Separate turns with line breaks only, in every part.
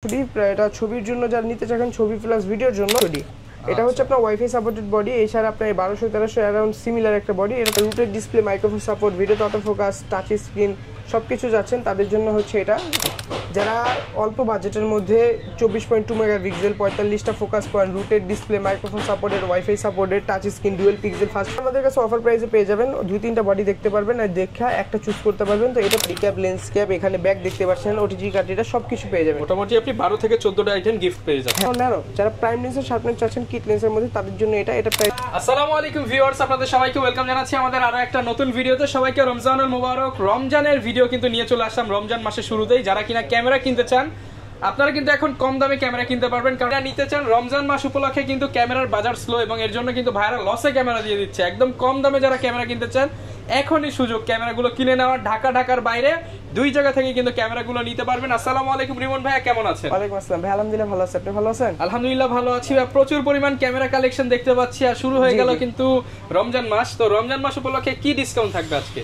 এটা ছবির জন্য যারা নিতে চান ছবি প্লাস ভিডিওর জন্য এটা হচ্ছে আপনার ওয়াইফাই সাপোর্টেড বডি। এছাড়া আপনার 1200-1300 অ্যারাউন্ড সিমিলার একটা বডি। এটা rooted display, microphone support, video auto focus, touch screen সবকিছু যাচ্ছেন তাদের জন্য হচ্ছে এটা। যারা অল্প বাজেটের মধ্যে 24.2 মেগাপিক্সেল, 45টা focus point, rotated display, microphone supported, wifi supported, touch screen, dual pixel first আমাদের কাছে অফার প্রাইসে পেয়ে যাবেন। 2-3টা বডি দেখতে পারবেন আর দেখা একটা চুজ করতে পারবেন। তো এটা প্রিক্যাপ, লেন্স ক্যাপ, এখানে ব্যাগ দেখতে পাচ্ছেন, ওটিজি কার্ড, এটা সবকিছু পেয়ে যাবেন।
মোটামুটি আপনি 12 থেকে 14টা আইটেম গিফট পেয়ে যাবেন।
হ্যাঁ ন্যারো যারা প্রাইম লেন্সের শার্পনেস চাচ্ছেন কিট লেন্সের মধ্যে তাদের জন্য এটা প্রাইস।
আসসালামু আলাইকুম ভিউয়ার্স, আপনাদের সবাইকে ওয়েলকাম জানাচ্ছি আমাদের আরো একটা নতুন ভিডিওতে। সবাইকে রমজানুল মুবারক। রমজানের ভিডিও কিন্তু নিয়ে চলে আসলাম রমজান মাসের শুরুতেই। যারা কিনা ক্যামেরা কিনতে চান আপনারা কিন্তু এখন কম দামে ক্যামেরা কিনতে পারবেন। কারণ নিতে চান রমজান মাস উপলক্ষে কিন্তু ক্যামেরার বাজার স্লো এবং এর জন্য কিন্তু ভাইরা লসে ক্যামেরা দিয়ে দিচ্ছে। একদম কম দামে যারা ক্যামেরা কিনতে চান এখনই সুযোগ ক্যামেরাগুলো কিনে নেওয়ার। ঢাকার বাইরে দুই জায়গা থেকে কিন্তু ক্যামেরাগুলো নিতে পারবেন। আসসালামু আলাইকুম রিমন ভাইয়া, কেমন আছেন?
ওয়ালাইকুম আসসালাম ভাই, আলহামদুলিল্লাহ ভালো আছি। আপনি ভালো আছেন?
আলহামদুলিল্লাহ ভালো আছি। প্রচুর পরিমাণ ক্যামেরা কালেকশন দেখতে পাচ্ছি আর শুরু হয়ে গেল কিন্তু রমজান মাস। তো রমজান মাস উপলক্ষে কি ডিসকাউন্ট থাকবে আজকে?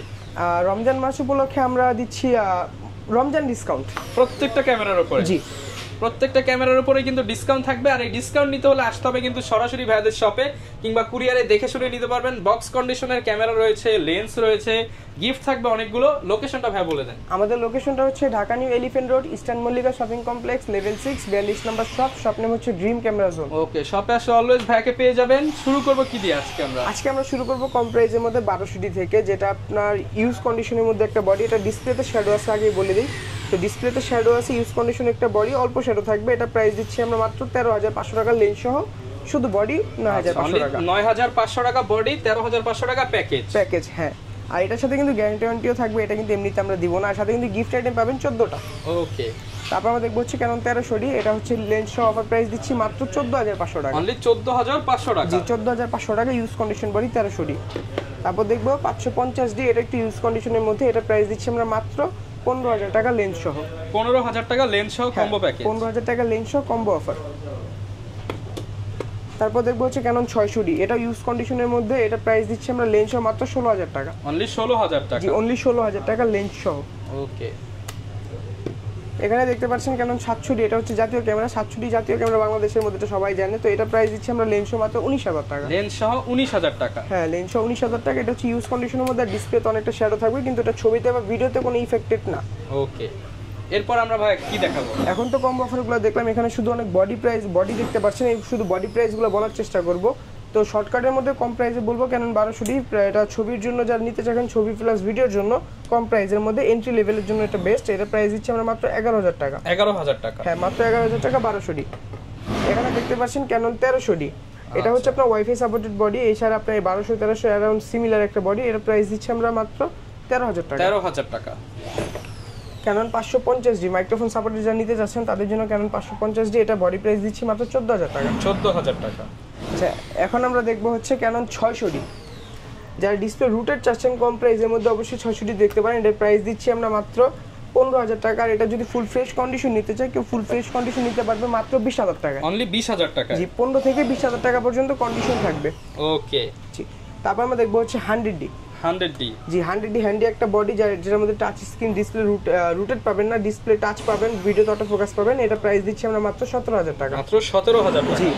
রমজান মাস উপলক্ষে আমরা দিচ্ছি রমজান ডিসকাউন্ট
প্রত্যেকটা ক্যামেরার উপরে।
জি,
প্রত্যেকটা ক্যামেরার উপরে কিন্তু ডিসকাউন্ট থাকবে। আর এই ডিসকাউন্ট নিতে হলে আসতে হবে কিন্তু সরাসরি ভাইদের শপে কিংবা কুরিয়ারে দেখে শুনে নিতে পারবেন। বক্স কন্ডিশনের ক্যামেরা রয়েছে, লেন্স রয়েছে, গিফট থাকবে অনেকগুলো। লোকেশনটা ভাই বলে দেন।
আমাদের লোকেশনটা হচ্ছে Dhaka new elephant road, eastern Mallika shopping complex, level 6, 42 নম্বর শপ। শপ নেম হচ্ছে ড্রিম ক্যামেরা জোন।
ওকে, শপে আসলে অলওয়েজ ভাইকে পেয়ে যাবেন। শুরু করব কি দিয়ে আজকে আমরা?
আজকে আমরা শুরু করব কম প্রাইসের মধ্যে 1200 থেকে, যেটা আপনার ইউজ কন্ডিশনের মধ্যে একটা বডি। এটা ডিসপ্লেতে শ্যাডো আছে, আগেই বলে দিই। তো ডিসপ্লেতে শ্যাডো আছে, ইউজ কন্ডিশন একটা বডি, অল্প শ্যাডো থাকবে। এটা প্রাইস দিচ্ছি আমরা মাত্র 13,500 টাকা লেন্স সহ, শুধু বডি 9,500 টাকা।
9,500 টাকা বডি, 13,500 টাকা প্যাকেজ।
হ্যাঁ, আর এটার সাথে কিন্তু গ্যারান্টি ওয়ারেন্টিও থাকবে। এটা কিন্তু এমনিতে আমরা দিব না। আর সাথে কিন্তু গিফট আইটেম পাবেন 14টা।
ওকে,
তারপর আমরা দেখবো হচ্ছে ক্যানন 1300D। এটা হচ্ছে লেন্স সহ অফার প্রাইস দিচ্ছি মাত্র 14,500 টাকা।
অনলি 14,500 টাকা।
জি, 14,500 টাকা ইউজ কন্ডিশন বডি 1300D। তারপর দেখবো 550D, এটা একটু ইউজ কন্ডিশনের মধ্যে। এটা প্রাইস দিচ্ছি আমরা মাত্র 15,000 টাকা লেন্স সহ।
15,000 টাকা লেন্স সহ কম্বো প্যাকেজ।
15,000 টাকা লেন্স সহ কম্বো অফার। তারপর দেখবো হচ্ছে ক্যানন 600D, এটা ইউজ কন্ডিশনের মধ্যে। এটা প্রাইস দিচ্ছি আমরা লেন্স সহ মাত্র 16,000 টাকা।
অনলি 16,000 টাকা।
জি, অনলি 16,000 টাকা লেন্স সহ।
ওকে,
এখানে দেখতে পাচ্ছেন ক্যানন 700D, এটা হচ্ছে জাতীয় ক্যামেরা। 700D জাতীয় ক্যামেরা বাংলাদেশের মধ্যে তো সবাই জানে। তো এটা প্রাইস দিচ্ছি আমরা লেন্স সহ মাত্র 19,000 টাকা।
লেন্স সহ 19,000 টাকা।
হ্যাঁ, লেন্স সহ 19,000 টাকা। এটা হচ্ছে ইউজ কন্ডিশনের মধ্যে। ডিসপ্লেতে অনেকটা শ্যাডো থাকবে কিন্তু এটা ছবিতে বা ভিডিওতে কোনো ইফেক্টেড না।
ওকে, এরপর আমরা ভাই কি দেখাবো?
এখন তো কম অফারগুলো দেখলাম, এখানে শুধু অনেক বডি দেখতে পাচ্ছেন। এই শুধু বডি প্রাইসগুলো বলার চেষ্টা করব। তো শর্টকাটের মধ্যে কম প্রাইসে বলবো ক্যানন 1200D। এটা ছবির জন্য যারা নিতে চান ছবি প্লাস ভিডিওর জন্য কম প্রাইসের মধ্যে এন্ট্রি লেভেলের জন্য এটা বেস্ট। এটা প্রাইস দিচ্ছি আমরা মাত্র 11,000 টাকা।
11,000 টাকা।
হ্যাঁ, মাত্র 11,000 টাকা 1200D। এখানে দেখতে পাচ্ছেন ক্যানন 1300D, এটা হচ্ছে আপনার ওয়াইফাই সাপোর্টেড বডি। এছাড়া আপনার 1200-1300 অ্যারাউন্ড সিমিলার একটা বডি। এটা প্রাইস দিচ্ছি আমরা মাত্র 13,000 টাকা।
13,000 টাকা।
ক্যানন 550D, মাইক্রোফোন সাপোর্টেড যারা নিতে চাচ্ছেন তাদের জন্য ক্যানন 550D। এটা বডি প্রাইস দিচ্ছি মাত্র 14,000 টাকা।
14,000 টাকা।
আচ্ছা, এখন আমরা দেখবো হচ্ছে ক্যানন 600D। যারা ডিসপ্লে রুটেড চাচ্ছেন কম প্রাইসের মধ্যে অবশ্যই 600D দেখতে পারেন। এটার প্রাইস দিচ্ছি আমরা মাত্র 15,000 টাকা। আর এটা যদি ফুল ফ্রেশ কন্ডিশন নিতে চায় কেউ ফুল ফ্রেশ কন্ডিশন নিতে পারবে মাত্র 20,000 টাকা।
অনলি 20,000 টাকা।
জি, 15 থেকে 20,000 টাকা পর্যন্ত কন্ডিশন থাকবে।
ওকে,
জি। তারপর আমরা দেখবো হচ্ছে 100D।
100D।
জি, 100D হ্যান্ডি একটা বডি যেটার মধ্যে টাচ স্ক্রিন, ডিসপ্লে রুটেড পাবেন না, ডিসপ্লে টাচ পাবেন, ভিডিও অটো ফোকাস পাবেন। এটা প্রাইস দিচ্ছি আমরা মাত্র 17,000 টাকা।
মাত্র 17,000 টাকা।
জি।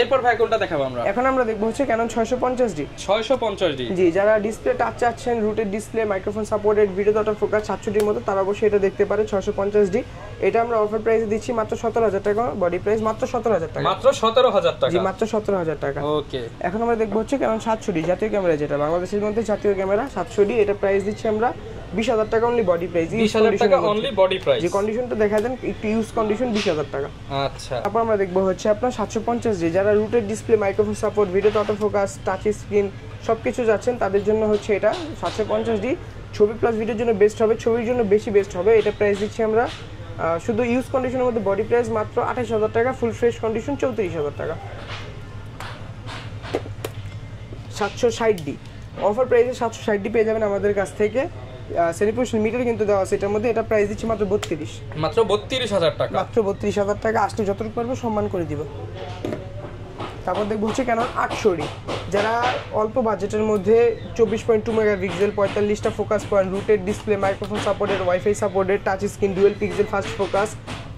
এরপর ভাই কোনটা দেখাবো আমরা?
এখন আমরা দেখবো হচ্ছে ক্যানন 650D।
650D।
জি, যারা ডিসপ্লে টাচ চাচ্ছেন, rotated display, microphone supported, video auto focus 700Dর মতো, তারা অবশ্যই এটা দেখতে পারে 650D। এটা আমরা অফার প্রাইসে দিচ্ছি মাত্র 17,000 টাকা। বডি প্রাইস মাত্র 17,000 টাকা।
মাত্র 17,000 টাকা।
জি, মাত্র 17,000 টাকা।
ওকে,
এখন আমরা দেখবো হচ্ছে ক্যানন 700D জাতীয় ক্যামেরা, যেটা বাংলাদেশের মধ্যে জাতীয় ক্যামেরা 700D। এটা প্রাইস দিচ্ছি আমরা 20,000 টাকা অনলি বডি প্রাইস।
20,000 টাকা অনলি বডি প্রাইস।
যে কন্ডিশনটা দেখা দেন একটু ইউজ কন্ডিশন 20,000 টাকা।
আচ্ছা,
তারপর আমরা দেখবো হচ্ছে আপনার 750D, যারা rooted display, microphone support, video auto focus, touch screen সবকিছু যাচ্ছেন তাদের জন্য হচ্ছে এটা 750D। ছবি প্লাস ভিডিওর জন্য বেস্ট হবে, ছবির জন্য বেশি বেস্ট হবে। এটা প্রাইস দিচ্ছি আমরা শুধু ইউজ কন্ডিশনের মধ্যে বডি প্রাইস মাত্র 28,000 টাকা, ফুল ফ্রেশ কন্ডিশন 34,000 টাকা। 760D অফার প্রাইসে 760D পেয়ে যাবেন আমাদের কাছ থেকে। সেলিব্রেশন মিটার কিন্তু দেওয়া আছে এটার মধ্যে। এটা প্রাইস দিচ্ছি মাত্র 32।
মাত্র 32,000 টাকা।
মাত্র 32,000 টাকা। আসলে যতটুকু পারবো সম্মান করে দিব। তারপর দেখবো হচ্ছে ক্যানন 800D, যারা অল্প বাজেটের মধ্যে 24.2 মেগাপিক্সেল, 45টা focus point, rotated display, microphone supported, wifi supported, touch screen, dual pixel fast focus,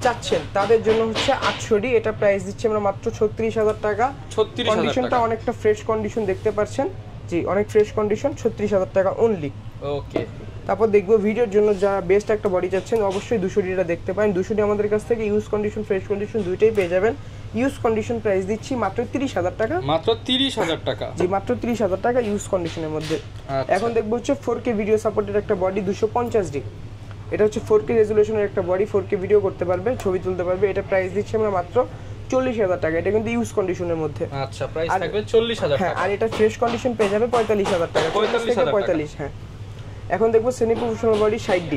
চাচ্ছেন তাদের জন্য হচ্ছে 800D, এটা প্রাইস দিচ্ছি আমরা মাত্র 36,000 টাকা।
36,000
কন্ডিশনটা অনেকটা ফ্রেশ কন্ডিশন দেখতে পাচ্ছেন, জি অনেক ফ্রেশ কন্ডিশন, 36,000 টাকা অনলি।
ওকে,
তারপর দেখবো ভিডিওর জন্য যারা বেস্ট একটা বডি চাচ্ছেন অবশ্যই 200Dটা দেখতে পারেন। 200D আমাদের কাছ থেকে ইউজ কন্ডিশন ফ্রেশ কন্ডিশন দুইটাই পেয়ে যাবেন। ইউজ কন্ডিশন প্রাইস দিচ্ছি মাত্র 30,000 টাকা।
মাত্র 30,000 টাকা?
জি মাত্র 30,000 টাকা ইউজ কন্ডিশনের মধ্যে।
আচ্ছা।
এখন দেখবো হচ্ছে 4K ভিডিও সাপোর্টের একটা বডি 250D, এটা হচ্ছে 4K রেজুলেশনের একটা বডি, 4K ভিডিও করতে পারবে, ছবি তুলতে পারবে। এটা প্রাইস দিচ্ছি আমরা মাত্র 40,000 টাকা। এটা কিন্তু ইউজ কন্ডিশনের মধ্যে।
আচ্ছা, প্রাইস থাকবে 40,000
হ্যাঁ,
টাকা।
আর এটা ফ্রেশ কন্ডিশন পেয়ে যাবে 45,000 টাকা। 45, হ্যাঁ। এখন দেখবো সেমি প্রফেশনাল বডি 60D,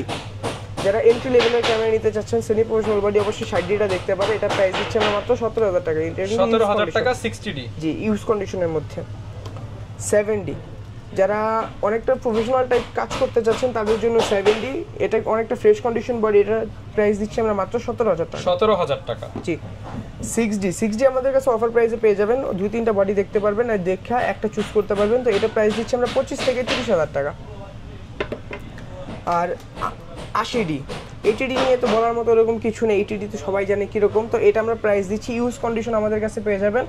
যারা এন্ট্রি লেভেলের ক্যামেরা নিতে চাচ্ছেন সেমি প্রফেশনাল বডি অবশ্যই 60Dটা দেখতে পারে। এটা প্রাইস দিচ্ছি আমরা মাত্র 17,000 টাকা।
17,000 টাকা 60D,
জি ইউজ কন্ডিশনের মধ্যে। 7D, যারা অনেকটা প্রফেশনাল টাইপ কাজ করতে চাচ্ছেন তাদের জন্য 7D, এটা অনেকটা ফ্রেশ কন্ডিশন বডি, এটা প্রাইস দিচ্ছি আমরা মাত্র 17,000 টাকা।
17,000 টাকা,
জি। 6D আমাদের কাছে অফার প্রাইসে পেয়ে যাবেন, 2-3টা বডি দেখতে পারবেন আর দেখা একটা চুজ করতে পারবেন। তো এটা প্রাইস দিচ্ছি আমরা 25 থেকে 30,000 টাকা। আর 80D, 80D নিয়ে তো বলার মতো এরকম কিছু নেই, 80D তো সবাই জানে কীরকম। তো এটা আমরা প্রাইস দিচ্ছি ইউজ কন্ডিশন আমাদের কাছে পেয়ে যাবেন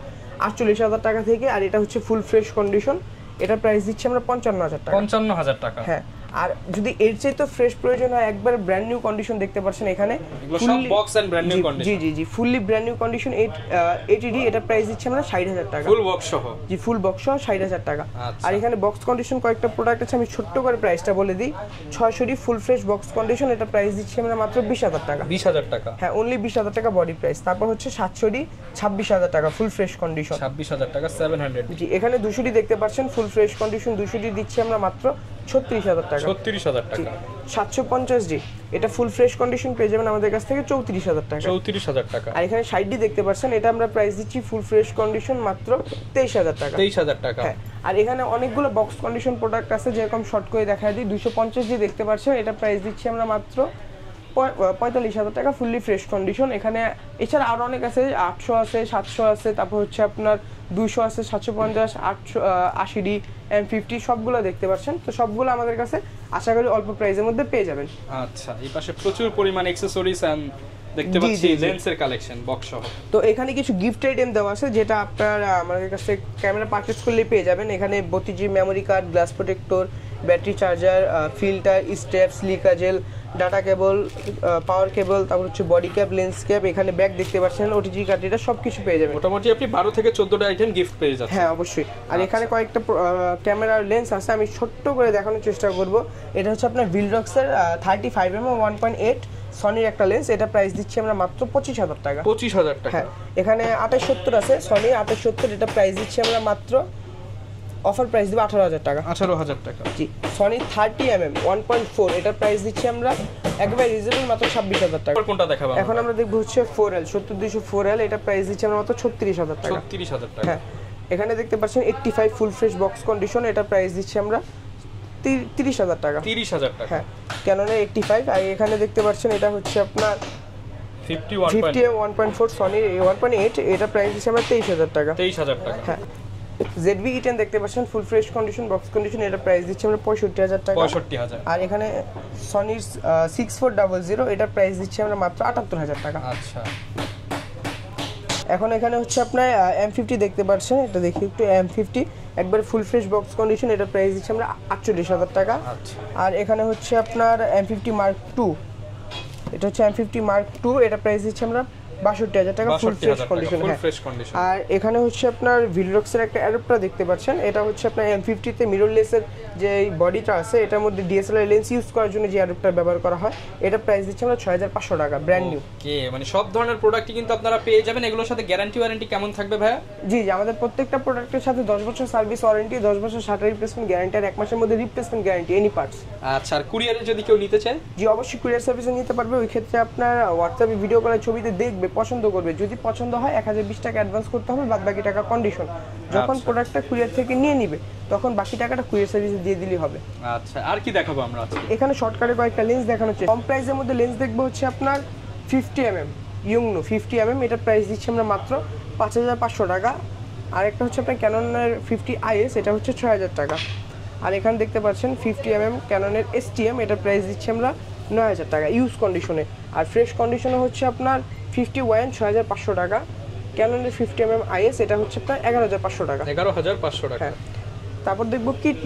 48,000 টাকা থেকে। আর এটা হচ্ছে ফুল ফ্রেশ কন্ডিশন, এটা প্রাইস দিচ্ছি আমরা 55,000 টাকা।
55,000 টাকা,
হ্যাঁ। আর যদি এর চেয়ে তো ফ্রেশ প্রয়োজন হয়, একবার ব্র্যান্ড নিউ কন্ডিশন দেখতে পাচ্ছেন এখানে,
এগুলো সব box and brand new condition.
জি fully brand new condition 80D, এটা প্রাইস দিচ্ছি আমরা 60,000 টাকা।
ফুল বক্স সহ? জি
ফুল বক্স সহ 60,000 টাকা। আর এখানে বক্স কন্ডিশন কয়েকটা প্রোডাক্ট আছে, আমি ছোট্ট করে প্রাইসটা বলে দিই। 600D full fresh box condition, এটা প্রাইস দিচ্ছি আমরা মাত্র 20,000 টাকা।
20,000 টাকা,
হ্যাঁ অনলি 20,000 টাকা বডি প্রাইস। তারপর হচ্ছে 700D 26,000 টাকা ফুল ফ্রেশ কন্ডিশন।
26,000 টাকা 700।
জি এখানে 200D দেখতে পাচ্ছেন ফুল ফ্রেশ কন্ডিশন, 200D দিচ্ছি আমরা মাত্র 36,000 টাকা।
36,000 টাকা।
750D, এটা ফুল ফ্রেশ কন্ডিশন পেয়ে যাবেন আমাদের কাছ থেকে 34,000 টাকা।
34,000 টাকা।
আর এখানে 60D দেখতে পাচ্ছেন, এটা আমরা প্রাইস দিচ্ছি ফুল ফ্রেশ কন্ডিশন মাত্র 23,000 টাকা।
23,000 টাকা,
হ্যাঁ। আর এখানে অনেকগুলো বক্স কন্ডিশন প্রোডাক্ট আছে, যেরকম শর্ট করে দেখায় দিই। 250D দেখতে পাচ্ছেন, এটা প্রাইস দিচ্ছি আমরা মাত্র 45,000 টাকা ফুললি ফ্রেশ কন্ডিশন। এখানে এছাড়া আরও অনেক আছে, 800 আছে, 700 আছে, তারপর হচ্ছে আপনার 200 আছে, 750, 800, 80D, M50 সবগুলো দেখতে পাচ্ছেন। তো সবগুলো আমাদের কাছে আশা করি অল্প প্রাইসের মধ্যে পেয়ে যাবেন।
আচ্ছা, এই পাশে প্রচুর পরিমাণ অ্যাকসেসরিজ এন্ড দেখতে পাচ্ছি লেন্সের কালেকশন বক্স সহ।
তো এখানে কিছু গিফট আইটেম দেওয়া আছে, যেটা আপনার আমাদের কাছে ক্যামেরা পারচেজ করলে পেয়ে যাবেন। এখানে 32GB memory card, glass protector, battery charger, filter, step, silica gel, data cable, power cable, তারপর হচ্ছে বডি ক্যাপ, লেন্স ক্যাপ, এখানে ব্যাগ দেখতে পাচ্ছেন, ওটিজি কার্ড, এটা সব কিছু পেয়ে যাবেন।
মোটামুটি আপনি 12 থেকে 14টা আইটেম গিফট পেয়ে যাচ্ছেন।
হ্যাঁ অবশ্যই। আর এখানে কয়েকটা ক্যামেরার লেন্স আছে, আমি ছোট্ট করে দেখানোর চেষ্টা করব। এটা হচ্ছে আপনার ভিলরক্সের 35mm 1.8 সনির একটা লেন্স, এটা প্রাইস দিচ্ছি আমরা মাত্র 25,000 টাকা।
25,000 টাকা।
হ্যাঁ। এখানে 2870 আছে, সনি 2870, এটা প্রাইস দিচ্ছি আমরা মাত্র অফার প্রাইস দিব 18,000 টাকা।
18,000 টাকা।
জি। সনি 30mm 1.4, এটা প্রাইস দিচ্ছি আমরা একবার রিজনেবল মাত্র 26,000 টাকা।
কোনটা দেখাবো
এখন আমরা দেখব হচ্ছে 4L 70200 4L, এটা প্রাইস দিচ্ছি আমরা মাত্র 36,000 টাকা।
36,000 টাকা।
হ্যাঁ। এখানে দেখতে পাচ্ছেন 85 ফুল ফ্রেশ বক্স কন্ডিশন, এটা প্রাইস দিচ্ছি আমরা 30,000 টাকা।
30,000 টাকা।
হ্যাঁ ক্যাননের 85। আর এখানে দেখতে পাচ্ছেন এটা হচ্ছে আপনার
51.4
সনি 1.8, এটা প্রাইস দিচ্ছি আমরা 23,000 টাকা।
23,000 টাকা।
হ্যাঁ। ZV-E10 দেখতে পাচ্ছেন full fresh condition box condition, এটা প্রাইস দিচ্ছি আমরা 65,000 টাকা।
65,000।
আর এখানে সনির 6400, এটা প্রাইস দিচ্ছি আমরা মাত্র 78,000 টাকা।
আচ্ছা।
এখন এখানে হচ্ছে আপনার M50 দেখতে পাচ্ছেন, এটা দেখি একটু, M50 একবার ফুল ফ্রেশ বক্স কন্ডিশন, এটা প্রাইস দিচ্ছি আমরা 48,000 টাকা।
আচ্ছা।
আর এখানে হচ্ছে আপনার M50 Mark II, এটা হচ্ছে M50 Mark II, এটা প্রাইস দিচ্ছি আমরা 62,000 টাকা ফুল ফ্রেশ কন্ডিশন। আর এখানে হচ্ছে আপনার ভিলরক্সের একটা অ্যাডাপ্টার দেখতে পাচ্ছেন, এটা হচ্ছে আপনার M50 তে মিররলেসের যে বডিটা আছে, এটার মধ্যে DSLR লেন্স ইউজ করার জন্য যে অ্যাডাপ্টার ব্যবহার করা হয়, এটা প্রাইস দিচ্ছি আমরা 6,500 টাকা ব্র্যান্ড নিউ।
ওকে, মানে সব ধরনের প্রোডাক্টই কিন্তু আপনারা পেয়ে যাবেন। এগুলোর সাথে গ্যারান্টি ওয়ারেন্টি কেমন থাকবে ভাইয়া?
জি আমাদের প্রত্যেকটা প্রোডাক্টের সাথে 10 বছর সার্ভিস ওয়ারেন্টি, 10 বছর শাটার রিপ্লেসমেন্ট গ্যারান্টি, আর 1 মাসের মধ্যে রিপ্লেসমেন্ট গ্যারান্টি এনি পার্টস।
আচ্ছা, আর কুরিয়ারে যদি কেউ নিতে চায়?
জি অবশ্যই কুরিয়ার সার্ভিসে নিতে পারবে। ওই ক্ষেত্রে আপনার হোয়াটসঅ্যাপে ভিডিও কলের ছবিতে দেখবে, পছন্দ করবে, যদি পছন্দ হয় 1020 টাকা অ্যাডভান্স করতে হবে, বাদ বাকি টাকা কন্ডিশন। যখন প্রোডাক্টটা কুরিয়ার থেকে নিয়ে নিবে তখন বাকি টাকাটা কুরিয়ার সার্ভিসে দিয়ে দিলেই হবে।
আচ্ছা, আর কি দেখাবো আমরা আজকে?
এখানে শর্টকাটে কয়েকটা লেন্স দেখানো হচ্ছে। কম প্রাইসের মধ্যে লেন্স দেখবো হচ্ছে আপনার 50mm ইউংনো 50mm, এটা প্রাইস দিচ্ছি আমরা মাত্র 5,500 টাকা। আর একটা হচ্ছে আপনার ক্যাননের 50IS, এটা হচ্ছে 6,000 টাকা। আর এখানে দেখতে পাচ্ছেন 50mm ক্যাননের STM, এটা প্রাইস দিচ্ছি আমরা 9,000 টাকা ইউজ কন্ডিশনে। আর ফ্রেশ কন্ডিশনে হচ্ছে আপনার 50 6500 টাকা। ক্যাননের 50mm IS এটা হচ্ছে আপনার 11500 টাকা।
11500 টাকা।
হ্যাঁ, তারপর দেখবো কিট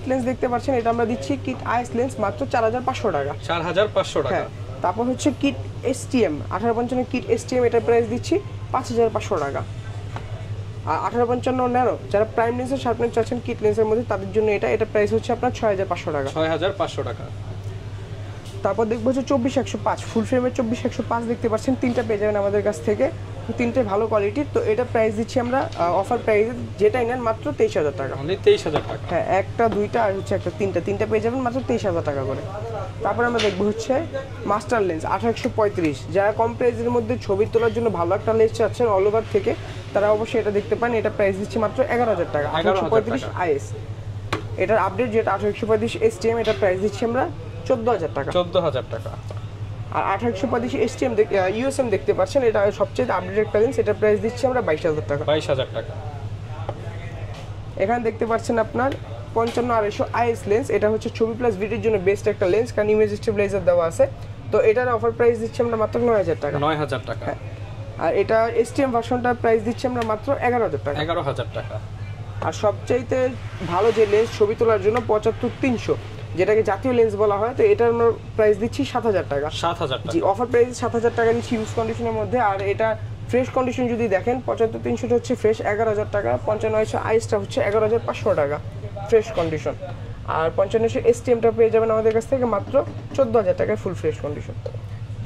লেন্স দেখতে পাচ্ছেন, এটা আমরা দিচ্ছি কিট IS লেন্স মাত্র 4500 টাকা।
4500 টাকা।
হ্যাঁ, তারপর হচ্ছে কিট STM 1855 কিট STM, এটার প্রাইস দিচ্ছি 5500 টাকা। আর 1855 ন্যানো যারা প্রাইম লেন্সের শার্পনেস চাচ্ছেন কিট লেন্সের মধ্যে, তাদের জন্য এটা প্রাইস হচ্ছে আপনার 6500 টাকা।
6500 টাকা।
তারপর দেখবো হচ্ছে 24-105 ফুল ফ্রেমের 24-105 দেখতে পাচ্ছেন, 3টা পেয়ে যাবেন আমাদের কাছ থেকে, 3টে ভালো কোয়ালিটির। তো এটা প্রাইস দিচ্ছি আমরা অফার প্রাইস, যেটাই নেন মাত্র 23000 টাকা।
অনলি 23000 টাকা।
হ্যাঁ, একটা দুইটা আর হচ্ছে একটা তিনটা পেয়ে যাবেন মাত্র 23000 টাকা করে। তারপর আমরা দেখবো হচ্ছে মাস্টার লেন্স 1835, যারা কম প্রাইসের মধ্যে ছবি তোলার জন্য ভালো একটা লেন্স চাচ্ছেন অল ওভার থেকে, তারা অবশ্যই এটা দেখতে পান। এটা প্রাইস দিচ্ছি মাত্র 11000 টাকা। 1835 IS, এটার আপডেট যেটা 1835 STM, এটা প্রাইস দিচ্ছি আমরা 14000 টাকা।
14000 টাকা।
আর 1835 STM USM দেখতে পাচ্ছেন, এটা সবচেয়ে আপডেটেড একটা লেন্স, এটা প্রাইস দিচ্ছি আমরা 22000 টাকা।
22000 টাকা।
এখানে দেখতে পাচ্ছেন আপনার 55-250 IS লেন্স, এটা হচ্ছে ছবি প্লাস ভিডিওর জন্য বেস্ট একটা লেন্স, কারণ ইমেজ স্টেবিলাইজার দেওয়া আছে। তো এটার অফার প্রাইস দিচ্ছি আমরা মাত্র 9000 টাকা।
9000 টাকা।
আর এটা STM ভার্সনটার প্রাইস দিচ্ছি আমরা মাত্র 11000 টাকা।
11000 টাকা।
আর সবচাইতে ভালো যে লেন্স ছবি তোলার জন্য 75-300, যেটাকে জাতীয় লেন্স বলা হয়, তো এটার আমরা প্রাইস দিচ্ছি 7000 টাকা।
7000 টাকা।
জি, অফার প্রাইস 7000 টাকা দিচ্ছি ইউজ কন্ডিশনের মধ্যে। আর এটা ফ্রেশ কন্ডিশন যদি দেখেন, 75-300 হচ্ছে ফ্রেশ 11000 টাকা, 55-900 ISটা হচ্ছে 11500 টাকা ফ্রেশ কন্ডিশন। আর 5500 STMটা পেয়ে যাবেন আমাদের কাছ থেকে মাত্র 14000 টাকায় ফুল ফ্রেশ কন্ডিশন।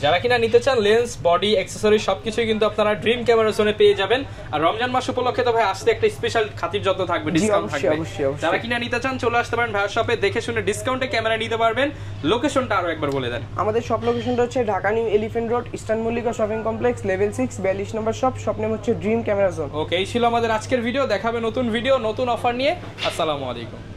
যারা কিনা নিতে চান লেন্স, বডি, অ্যাকসেসরি সবকিছুই কিন্তু আপনারা ড্রিম ক্যামেরা জোনে পেয়ে যাবেন। আর রমজান মাস উপলক্ষে তো ভাই আসতে একটা স্পেশাল খাতির যত্ন থাকবে, ডিসকাউন্ট থাকবে।
অবশ্যই।
যারা কিনা নিতে চান চলে আসতে পারেন ভাইয়ার শপে, দেখে শুনে ডিসকাউন্টে ক্যামেরা নিতে পারবেন। লোকেশনটা আরো একবার বলে দেন।
আমাদের শপ লোকেশনটা হচ্ছে Dhaka new elephant road, eastern Mallika shopping complex, level 6, 42 নম্বর শপ। শপ নেম হচ্ছে ড্রিম ক্যামেরা জোন।
ওকে, এই ছিল আমাদের আজকের ভিডিও। দেখাবে নতুন ভিডিও, নতুন অফার নিয়ে। আসসালামু আলাইকুম।